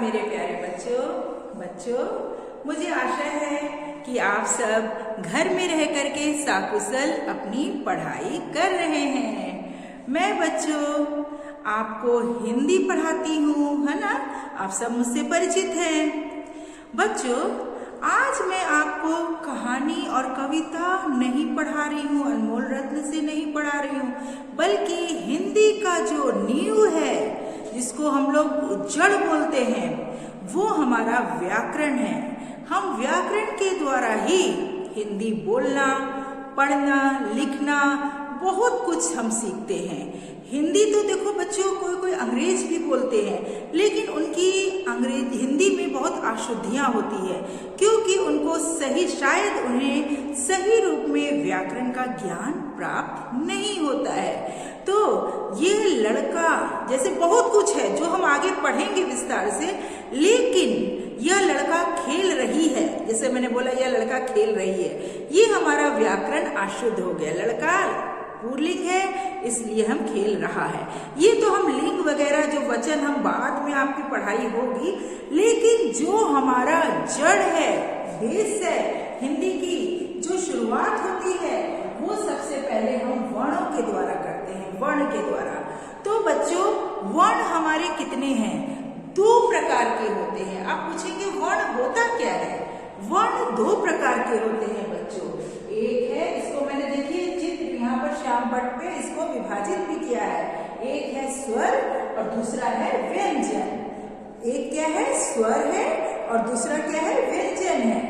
मेरे प्यारे बच्चों, मुझे आशा है कि आप सब घर में रह करके साकुशल अपनी पढ़ाई कर रहे हैं। मैं बच्चों आपको हिंदी पढ़ाती हूँ, है ना। आप सब मुझसे परिचित हैं। बच्चों, आज मैं आपको कहानी और कविता नहीं पढ़ा रही हूँ, अनमोल रत्न से नहीं पढ़ा रही हूँ, बल्कि हिंदी का जो नींव है, जिसको हम लोग जड़ बोलते हैं, वो हमारा व्याकरण है। हम व्याकरण के द्वारा ही हिंदी बोलना, पढ़ना, लिखना, बहुत कुछ हम सीखते हैं। हिंदी तो देखो बच्चों, कोई अंग्रेज भी बोलते हैं, लेकिन उनकी हिंदी में बहुत अशुद्धियां होती है, क्योंकि उनको शायद उन्हें सही रूप में व्याकरण का ज्ञान प्राप्त नहीं होता है। तो ये लड़का, जैसे बहुत कुछ है जो हम आगे पढ़ेंगे विस्तार से, लेकिन यह लड़का खेल रही है, जैसे मैंने बोला यह लड़का खेल रही है, ये हमारा व्याकरण अशुद्ध हो गया। लड़का पुल्लिंग है, इसलिए हम खेल रहा है। ये तो हम लिंग वगैरह जो वचन हम बाद में आपकी पढ़ाई होगी, लेकिन जो हमारा जड़ है, बेस है, हिंदी की जो शुरुआत होती है, वो सबसे पहले हम वर्णों के द्वारा करते हैं, वर्ण के द्वारा। तो बच्चों, वर्ण हमारे कितने हैं? 2 प्रकार के होते हैं। आप पूछेंगे वर्ण होता क्या है? वर्ण 2 प्रकार के होते हैं बच्चों। एक है, इसको मैंने देखिए चित्र यहाँ पर श्याम पट्ट पे इसको विभाजित भी किया है। एक है स्वर और दूसरा है व्यंजन। एक क्या है? स्वर है और दूसरा क्या है? व्यंजन है।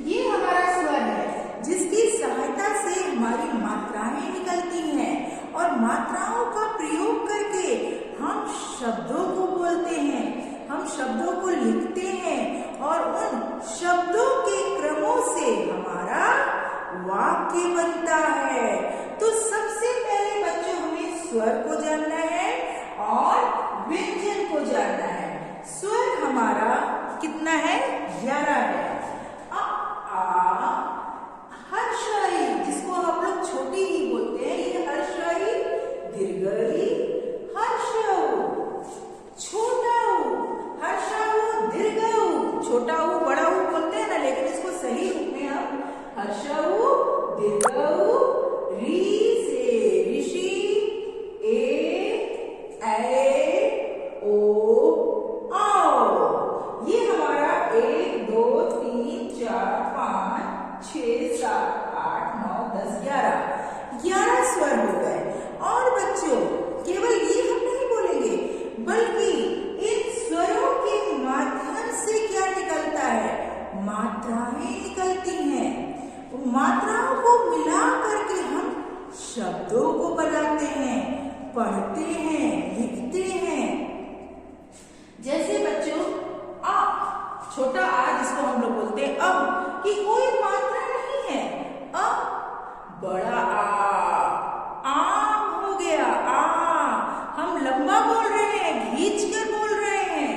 ये हमारा स्वर है, जिसकी सहायता से हमारी मात्राएं निकलती हैं, और मात्राओं का प्रयोग करके हम शब्दों को बोलते हैं, हम शब्दों को लिखते हैं, और उन शब्दों के क्रमों से हमारा वाक्य बनता है। तो सबसे पहले बच्चों हमें स्वर को जानना है और व्यंजन को जानना है। स्वर हमारा कितना है? 11 है। हर्षई, जिसको हम लोग छोटी ही बोलते हैं, ये हर्षई, दीर्घई, हर्षऊ, छोटा ऊ, हर्षऊ, दीर्घऊ, छोटा ऊ बड़ा ऊ बोलते हैं ना, लेकिन इसको सही रूप में हम हर्षऊ, दीर्घऊ, री से ऋषि, ए, ओ, आओ। ये हमारा 1 2 3 4 5 6 7 8 9 10 11 स्वर हो गए। और बच्चों, केवल ये हम नहीं बोलेंगे, बल्कि इन स्वरों के माध्यम से क्या निकलता है? मात्राएं निकलती हैं। मात्राओं को मिला करके हम शब्दों को बनाते हैं, पढ़ते हैं, लिखते हैं। जैसे बच्चों, आ, छोटा आ जिसको हम लोग बोलते हैं अब, की कोई मात्रा नहीं है। अब बड़ा आम हो गया। हम लंबा बोल रहे हैं, खींच कर बोल रहे हैं।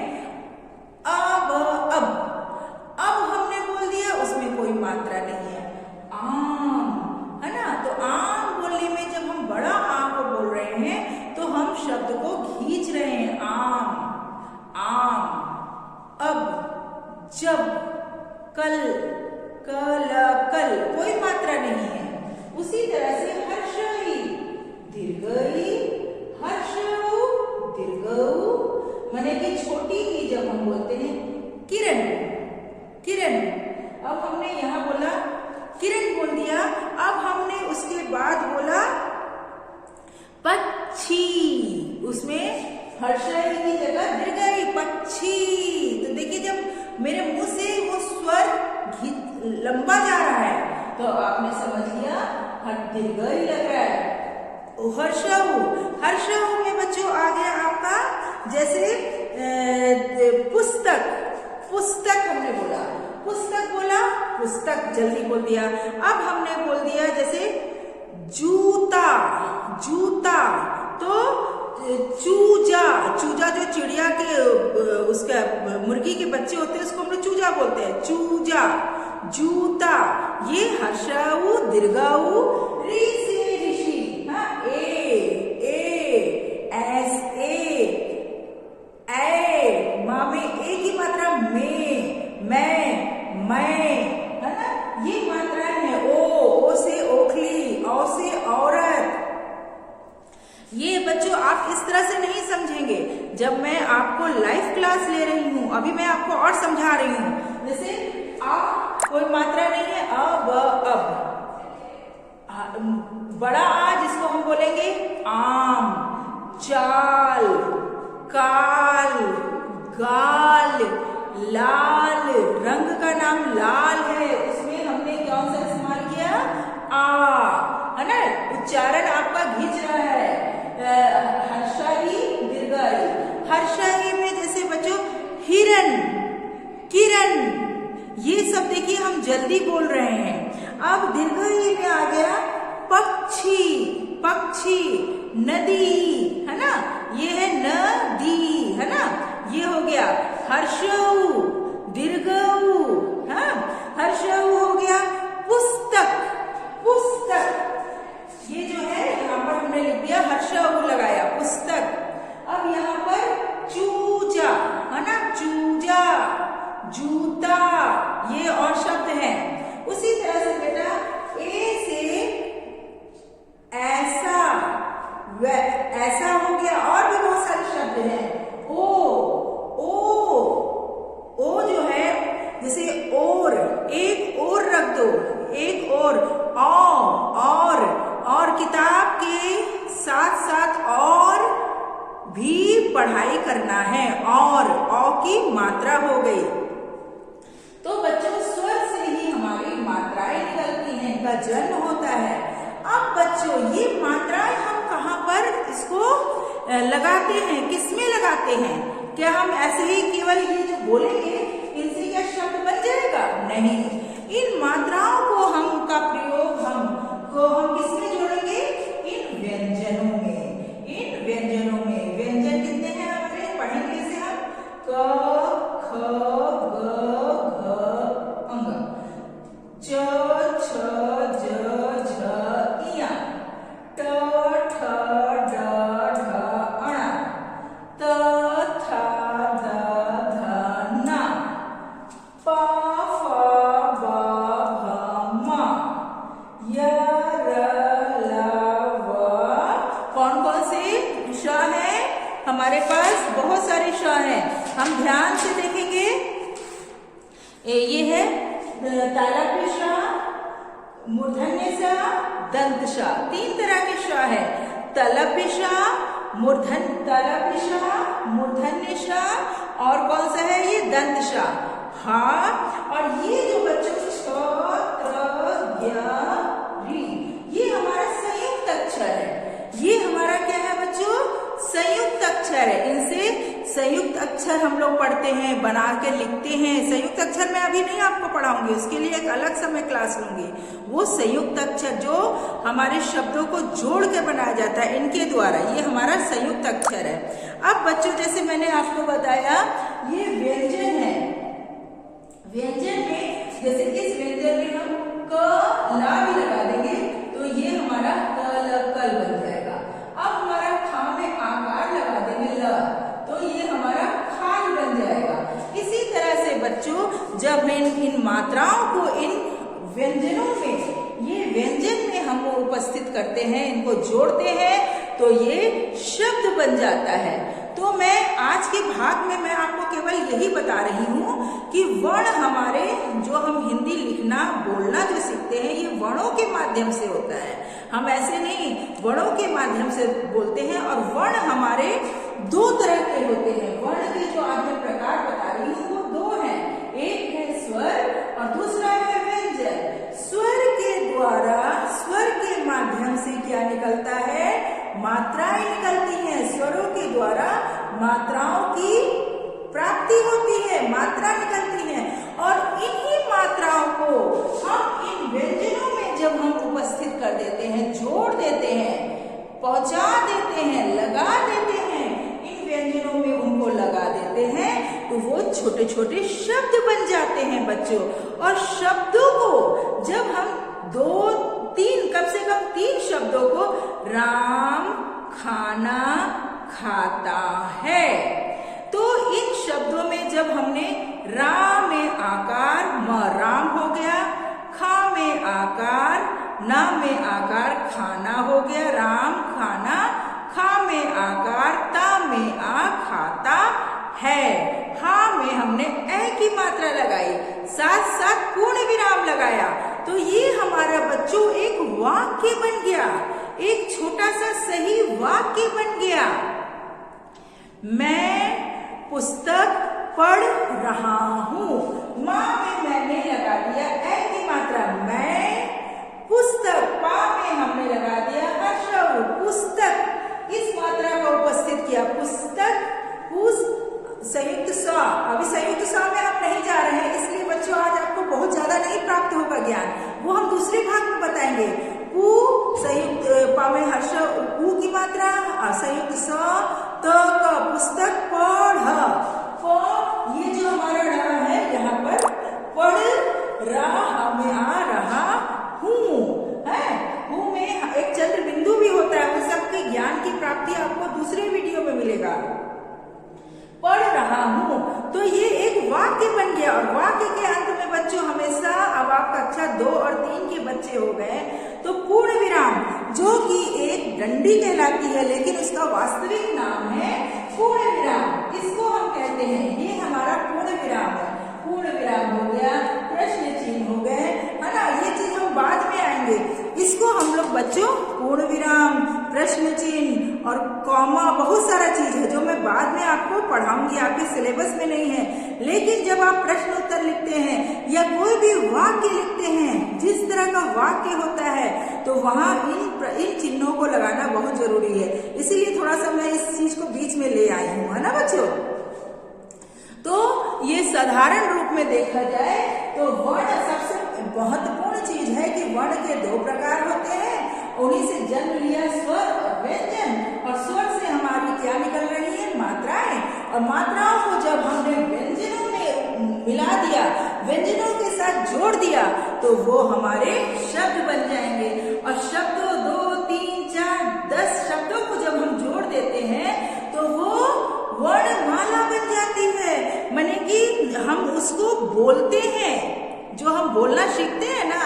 अब हमने बोल दिया, उसमें कोई मात्रा नहीं है। आम, है ना। तो आम बोलने में जब हम बड़ा आ को बोल रहे हैं, तो हम शब्द को खींच रहे हैं। आम, अब, जब, कल, कल, कोई मात्रा नहीं है। उसी तरह से हर्षई, दीर्घई, हर्षऊ, दीर्घऊ, माने कि छोटी ही जब हम बोलते हैं किरण, किरण। अब हमने यहाँ बोला किरण बोल दिया, अब हमने उसके बाद बोला पक्षी, उसमें हर्षई की जगह दीर्घई, पक्षी। तो देखिए, जब मेरे मुंह से वो स्वर लंबा जा रहा है, तो आपने समझ लिया दीर्घई लग रहा है। हर्षऊ, हर्षऊ में बच्चों आ गया आपका, जैसे पुस्तक, पुस्तक हमने बोला, पुस्तक बोला, पुस्तक जल्दी बोल दिया। अब हमने बोल दिया जैसे जूता, जूता, तो चूजा, चूजा जो चिड़िया के उसका मुर्गी के बच्चे होते हैं, उसको हम लोग चूजा बोलते हैं, चूजा, जूता। ये हर्षऊ, दीर्घऊ, ऋ से ऋषि, हाँ, ए, एस, ए, जब मैं आपको लाइव क्लास ले रही हूँ, अभी मैं आपको और समझा रही हूँ। जैसे आ कोई मात्रा नहीं है, अब बड़ा आ जिसको हम बोलेंगे आम, चाल, काल, गाल, लाल, रंग का नाम लाल है, उसमें हमने कौन सा इस्तेमाल किया? आ, है ना? उच्चारण आपका घिंच रहा है। हर्षाई, दीर्घाई। हर्षाई में जैसे बच्चों हिरन, किरण, ये सब देखिए हम जल्दी बोल रहे हैं। अब दीर्घाई में आ गया पक्षी, पक्षी, नदी, है ना? ये है नदी, है ना? ये हो गया हर्षऊ, दीर्घऊ, हाँ, हर्षऊ हो गया पुस्तक, पुस्तक, ये जो है यहाँ पर हमने लिख दिया हर्षऊ लगाया पुस्तक। अब यहाँ पर चूजा, है ना? चूजा, जूता, ये और शब्द हैं। उसी तरह से बेटा ए से ऐसा, ऐसा हो गया, और भी बहुत सारे शब्द हैं। ओ जो है जैसे और, एक और रख दो, एक और किताब के साथ साथ और भी पढ़ाई करना है, और की मात्रा हो गई। तो बच्चों स्वर से ही हमारी मात्राएं निकलती हैं, इनका जन्म होता है। अब बच्चों ये मात्राएं हम कहाँ पर इसको लगाते हैं, किसमें लगाते हैं? क्या हम ऐसे ही केवल ये जो बोलेंगे इनसे क्या शब्द बन जाएगा? नहीं, इन मात्राओं को हम का प्रयोग हम किसमें जोड़ेंगे? इन व्यंजनों में, इन व्यंजनों में। व्यंजन कितने हैं हमारे? पढ़ेंगे इसे हम क, ख, ग, घ, अंग, च, छ, ज, झ, इया, ट, ठ, ड, ढ, अणा, त, थ, द, ध, न, प, फ, ब, भ, म, य, र, ल, व। कौन कौन से श है हमारे पास? बहुत सारे श हैं। हम ध्यान से देखेंगे। ये है तालव्य श, मूर्धन्य श, दंत श। तीन तरह के श है। तालव्य श, तालव्य श, मूर्धन्य श, और कौन सा है ये? दंत श। हाँ, और ये जो बच्चों छ, त्र, ज्ञ, ऋ, ये हमारा संयुक्त अक्षर है। ये हमारा क्या है बच्चों? संयुक्त अक्षर है। इनसे संयुक्त अक्षर हम लोग पढ़ते हैं, बना के लिखते हैं। संयुक्त अक्षर मैं अभी नहीं आपको पढ़ाऊंगी, उसके लिए एक अलग समय क्लास लूंगी। वो संयुक्त अक्षर जो हमारे शब्दों को जोड़ के बनाया जाता है इनके द्वारा, ये हमारा संयुक्त अक्षर है। अब बच्चों जैसे मैंने आपको बताया ये व्यंजन है। व्यंजन में जैसे इस व्यंजन में हम क, ला भी लगा देंगे तो ये हमारा कल बन जाएगा। अब हमारा खा में आकार लगा देंगे ल, तो ये हमारा खाल बन जाएगा। इसी तरह से बच्चों जब इन मात्राओं को इन व्यंजनों में, ये व्यंजन में हम उपस्थित करते हैं, इनको जोड़ते हैं, तो ये शब्द बन जाता है। तो मैं आज के भाग में मैं आपको केवल यही बता रही हूँ कि वर्ण हमारे, जो हम हिंदी लिखना बोलना जो सीखते हैं, ये वर्णों के माध्यम से होता है। हम ऐसे नहीं, वर्णों के माध्यम से बोलते हैं। और वर्ण हमारे दो तरह के होते हैं। वर्ण के जो आज मैं प्रकार बता रही हूँ वो दो हैं, एक है स्वर और दूसरा है व्यंजन। स्वर के द्वारा, स्वर के माध्यम से क्या निकलता है? मात्राएं निकलती हैं। स्वरों के द्वारा मात्राओं की प्राप्ति होती है, मात्रा निकलती है। और इन्हीं मात्राओं को हम इन व्यंजनों में जब हम उपस्थित कर देते हैं, जोड़ देते हैं, पहुंचा देते हैं, लगा देते हैं, इन व्यंजनों में उनको लगा देते हैं, तो वो छोटे छोटे शब्द बन जाते हैं बच्चों। और शब्दों को जब हम कम से कम तीन शब्दों को, राम खाना खाता है, तो इन शब्दों में जब हमने रा में आकार, म राम हो गया, खा में आकार, ना में आकार खाना हो गया, राम खाना, खा में आकार, ता में आ खाता है। हाँ में हमने ए की मात्रा लगाई, साथ साथ पूर्ण विराम लगाया, तो ये हमारा बच्चों एक वाक्य बन गया, एक छोटा सा सही वाक्य बन गया। मैं पुस्तक पढ़ रहा हूँ। माँ में मैंने लगा दिया ए की मात्रा, मैं पुस्तक, पा में हमने लगा दिया हर्षव, पुस्तक, इस मात्रा को उपस्थित किया, पुस्तक, संयुक्त स। अभी संयुक्त स में हम नहीं जा रहे हैं, इसलिए बच्चों आज आपको बहुत ज्यादा नहीं प्राप्त होगा ज्ञान, वो हम दूसरे भाग में बताएंगे। पू संयुक्त, पा में हर्ष, पू की मात्रा, संयुक्त स, त का पुस्तक, पढ़, ये जो हमारा रा है यहाँ पर पढ़ रहा में आ रहा हूँ है। हूँ में एक चंद्र बिंदु भी होता है, उन सबके ज्ञान की प्राप्ति आपको दूसरे वीडियो में मिलेगा। पढ़ रहा हूँ, तो ये एक वाक्य बन गया, और वाक्य के अंत में बच्चों हमेशा, अब आप कक्षा 2 और 3 के बच्चे हो गए, तो पूर्ण विराम, जो कि एक डंडी कहलाती है, लेकिन उसका वास्तविक नाम है पूर्ण विराम, इसको हम कहते हैं, ये हमारा पूर्ण विराम है। पूर्ण विराम हो गया, प्रश्न चिन्ह हो गए, है ना, ये चीज हम बाद में आएंगे। इसको हम लोग बच्चों पूर्ण विराम, प्रश्न चिन्ह और कॉमा, बहुत सारा चीज है जो मैं बाद में आपको पढ़ाऊंगी, आपके सिलेबस में नहीं है। लेकिन जब आप प्रश्न उत्तर लिखते हैं या कोई भी वाक्य लिखते हैं, जिस तरह का वाक्य होता है, तो वहां इन चिन्हों को लगाना बहुत जरूरी है। इसीलिए थोड़ा सा मैं इस चीज को बीच में ले आई हूँ, है ना बच्चों। तो ये साधारण रूप में देखा जाए तो वर्ण सबसे महत्वपूर्ण चीज है कि वर्ण के 2 प्रकार होते हैं, उन्हीं से जन्म लिया स्वर और व्यंजन, और स्वर से हमारी क्या निकल रही है, मात्राएं, और मात्राओं को जब हमने व्यंजनों में मिला दिया, व्यंजनों के साथ जोड़ दिया, तो वो हमारे शब्द बन जाएंगे। और शब्दों 2, 3, 4, 10 शब्दों को जब हम जोड़ देते हैं तो वो वर्णमाला बन जाती है, माने कि हम उसको बोलते हैं, जो हम बोलना सीखते हैं ना।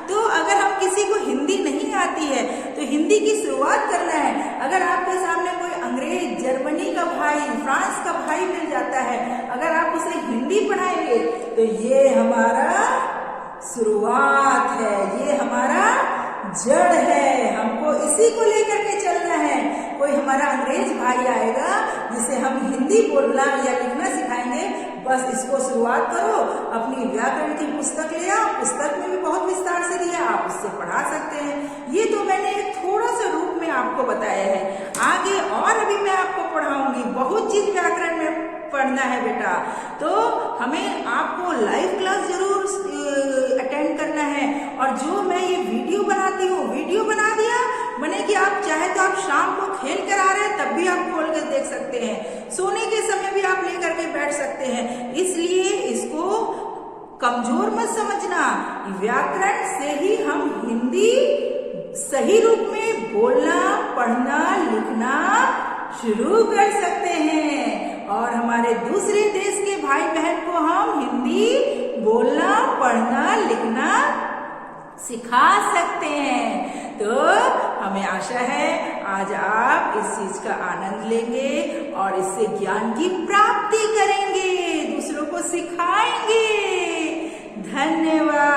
तो अगर हम किसी को हिंदी नहीं आती है तो हिंदी की शुरुआत करना है। अगर आपके सामने कोई अंग्रेज, जर्मनी का भाई, फ्रांस का भाई मिल जाता है, अगर आप उसे हिंदी पढ़ाएंगे तो ये हमारा शुरुआत है, ये हमारा जड़ है, हमको इसी को लेकर के चलना है। कोई हमारा अंग्रेज भाई आएगा जिसे हम हिंदी बोलना या लिखना सिखाएंगे, बस इसको शुरुआत करो, अपनी व्याकरण की पुस्तक ले आओ, पुस्तक में भी बहुत विस्तार से दिया, आप उससे पढ़ा सकते हैं। ये तो मैंने एक थोड़ा सा रूप में आपको बताया है, आगे और अभी मैं आपको पढ़ाऊंगी, बहुत चीज व्याकरण में पढ़ना है बेटा। तो हमें आपको लाइव क्लास जरूर अटेंड करना है, और जो मैं ये वीडियो बनाती हूँ, वीडियो बना दिया माने कि आप चाहे तो आप शाम को खेल कर आ रहे हैं तब भी आप खोल कर देख सकते हैं, सोने के समय भी आप लेकर के बैठ सकते हैं। इसलिए इसको कमजोर मत समझना, व्याकरण से ही हम हिंदी सही रूप में बोलना, पढ़ना, लिखना शुरू कर सकते हैं, और हमारे दूसरे देश के भाई बहन को हम हिंदी बोलना, पढ़ना, लिखना सिखा सकते हैं। तो हमें आशा है आज आप इस चीज का आनंद लेंगे और इससे ज्ञान की प्राप्ति करेंगे, दूसरों को सिखाएंगे। धन्यवाद।